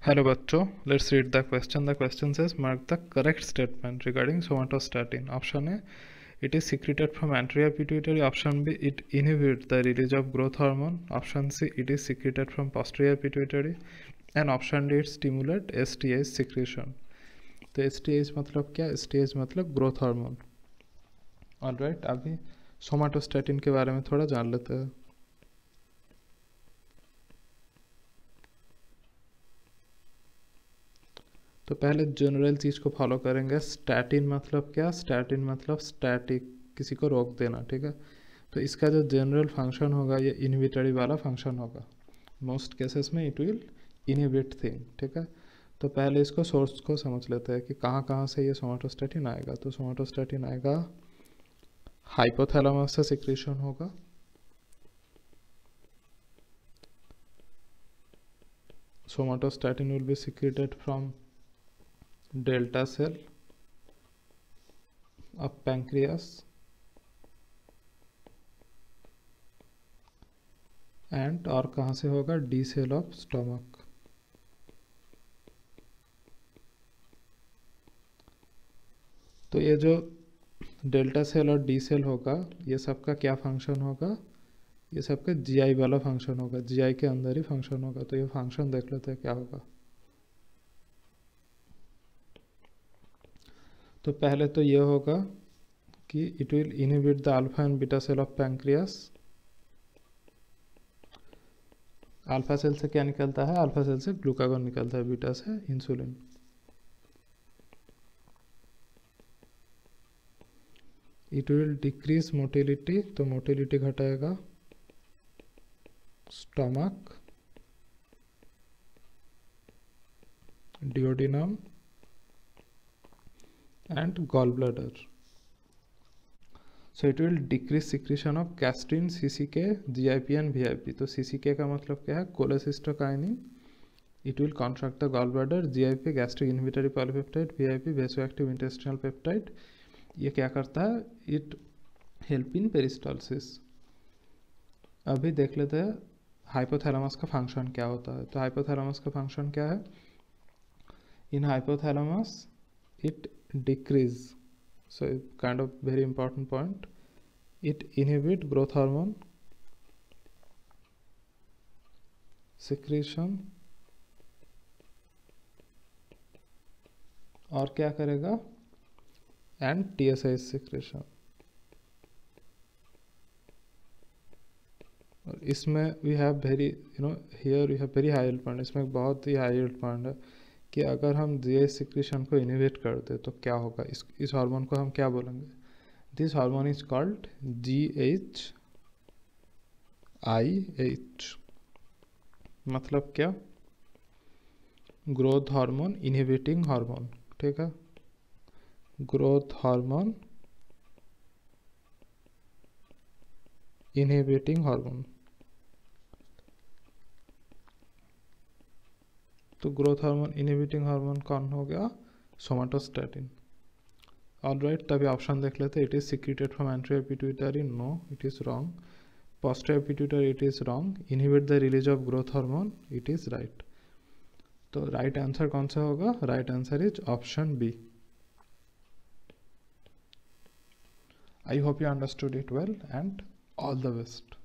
Hello बच्चों, let's read the question. The question says mark the correct statement regarding somatostatin. Option A, it is secreted from anterior pituitary. Option B, it inhibits the release of growth hormone. Option C, it is secreted from posterior pituitary. And option D, it stimulates STH secretion. तो STH मतलब क्या? STH मतलब growth hormone. Alright, अभी somatostatin के बारे में थोड़ा जान लेते हैं. तो पहले जनरल चीज़ को फॉलो करेंगे. स्टैटिन मतलब क्या? स्टैटिन मतलब स्टैटिक, किसी को रोक देना. ठीक है, तो इसका जो जनरल फंक्शन होगा ये इनहिबिटरी वाला फंक्शन होगा. मोस्ट केसेस में इट विल इनहिबिट थिंग. ठीक है, तो पहले इसको सोर्स को समझ लेते हैं कि कहाँ कहाँ से ये सोमाटोस्टैटिन आएगा. तो सोमाटोस्टैटिन आएगा हाइपोथैलेमस से सिक्रीशन होगा. Somatostatin will be secreted from delta cell of pancreas and और कहाँ से होगा? D cell of stomach. तो ये जो डेल्टा सेल और डी सेल होगा ये सबका क्या फंक्शन होगा? ये सबका जीआई वाला फंक्शन होगा. जीआई के अंदर ही फंक्शन होगा. तो ये फंक्शन देख लेते हैं क्या होगा. तो पहले तो ये होगा कि it will inhibit the alpha and beta cell of pancreas. Alpha cell से क्या निकलता है? अल्फा सेल से ग्लूकागॉन निकलता है, बीटा से insulin. It will decrease motility, तो मोटिलिटी घटाएगा stomach, duodenum and gallbladder. So it will decrease secretion of gastrin, CCK, GIP and VIP. तो CCK का मतलब क्या है? cholecystokinin. It will contract the gallbladder. GIP gastric inhibitory polypeptide, VIP vasoactive intestinal peptide. ये क्या करता है? It help in peristalsis. अभी देख लेते हैं हाइपोथैलेमस का फंक्शन क्या होता है. तो हाइपोथैलेमस का फंक्शन क्या है? इन hypothalamus it decrease, so kind of very important point, it inhibit growth hormone secretion और क्या करेगा? And TSH secretion. और इसमें we have very here we have very high yield point. इसमें बहुत ही high yield point है कि अगर हम जीएच सिक्रीशन को इनहिबिट कर दे तो क्या होगा? इस हार्मोन को हम क्या बोलेंगे? This hormone is called GHIH. मतलब क्या? Growth hormone inhibiting hormone. ठीक है, ग्रोथ हार्मोन इनहिबिटिंग हार्मोन. तो ग्रोथ हार्मोन इनहिबिटिंग हार्मोन कौन हो गया? सोमाटोस्टैटिन. ऑलराइट, तभी ऑप्शन देख लेते. It is secreted from anterior pituitary. No, it is wrong. Posterior pituitary, it is wrong. Inhibit the release of growth hormone, it is right. तो right answer कौन सा होगा? Right answer is option B. I hope you understood it well and all the best.